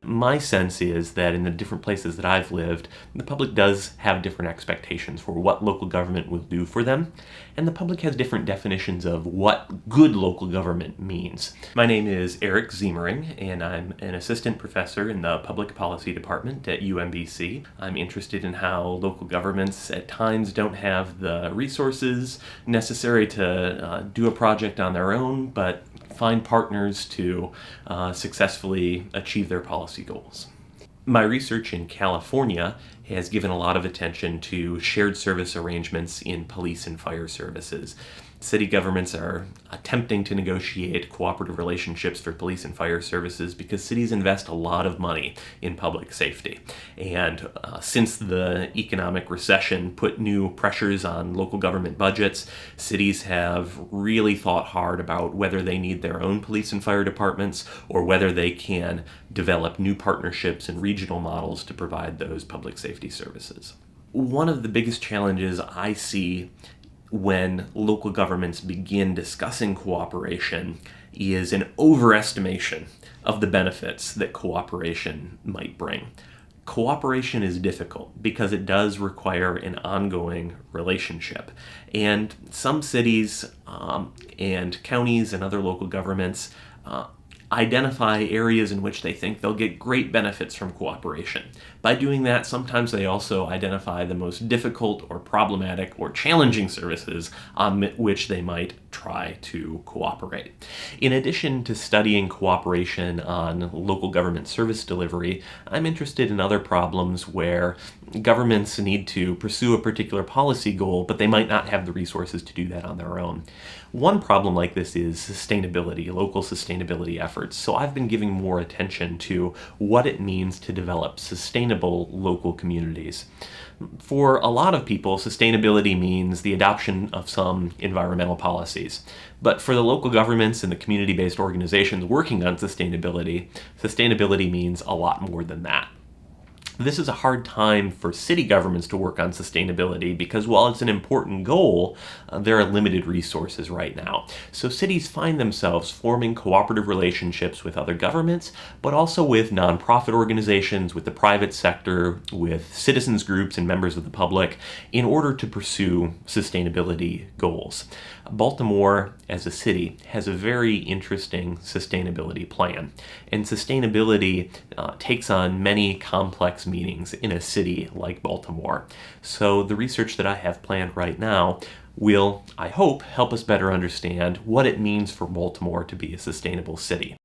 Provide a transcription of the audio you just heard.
My sense is that in the different places that I've lived, the public does have different expectations for what local government will do for them, and the public has different definitions of what good local government means. My name is Eric Zeemering, and I'm an assistant professor in the Public Policy Department at UMBC. I'm interested in how local governments at times don't have the resources necessary to do a project on their own, but find partners to successfully achieve their policy goals. My research in California has given a lot of attention to shared service arrangements in police and fire services. City governments are attempting to negotiate cooperative relationships for police and fire services because cities invest a lot of money in public safety. And since the economic recession put new pressures on local government budgets, cities have really thought hard about whether they need their own police and fire departments or whether they can develop new partnerships and regional models to provide those public safety services. One of the biggest challenges I see when local governments begin discussing cooperation is an overestimation of the benefits that cooperation might bring. Cooperation is difficult because it does require an ongoing relationship. And some cities and counties and other local governments identify areas in which they think they'll get great benefits from cooperation. By doing that, sometimes they also identify the most difficult or problematic or challenging services on which they might try to cooperate. In addition to studying cooperation on local government service delivery, I'm interested in other problems where governments need to pursue a particular policy goal, but they might not have the resources to do that on their own. One problem like this is sustainability, local sustainability efforts. So I've been giving more attention to what it means to develop sustainable local communities. For a lot of people, sustainability means the adoption of some environmental policies. But for the local governments and the community-based organizations working on sustainability, sustainability means a lot more than that. This is a hard time for city governments to work on sustainability because while it's an important goal, there are limited resources right now. So cities find themselves forming cooperative relationships with other governments, but also with nonprofit organizations, with the private sector, with citizens groups and members of the public in order to pursue sustainability goals. Baltimore, as a city, has a very interesting sustainability plan. And sustainability takes on many complex meanings in a city like Baltimore. So the research that I have planned right now will, I hope, help us better understand what it means for Baltimore to be a sustainable city.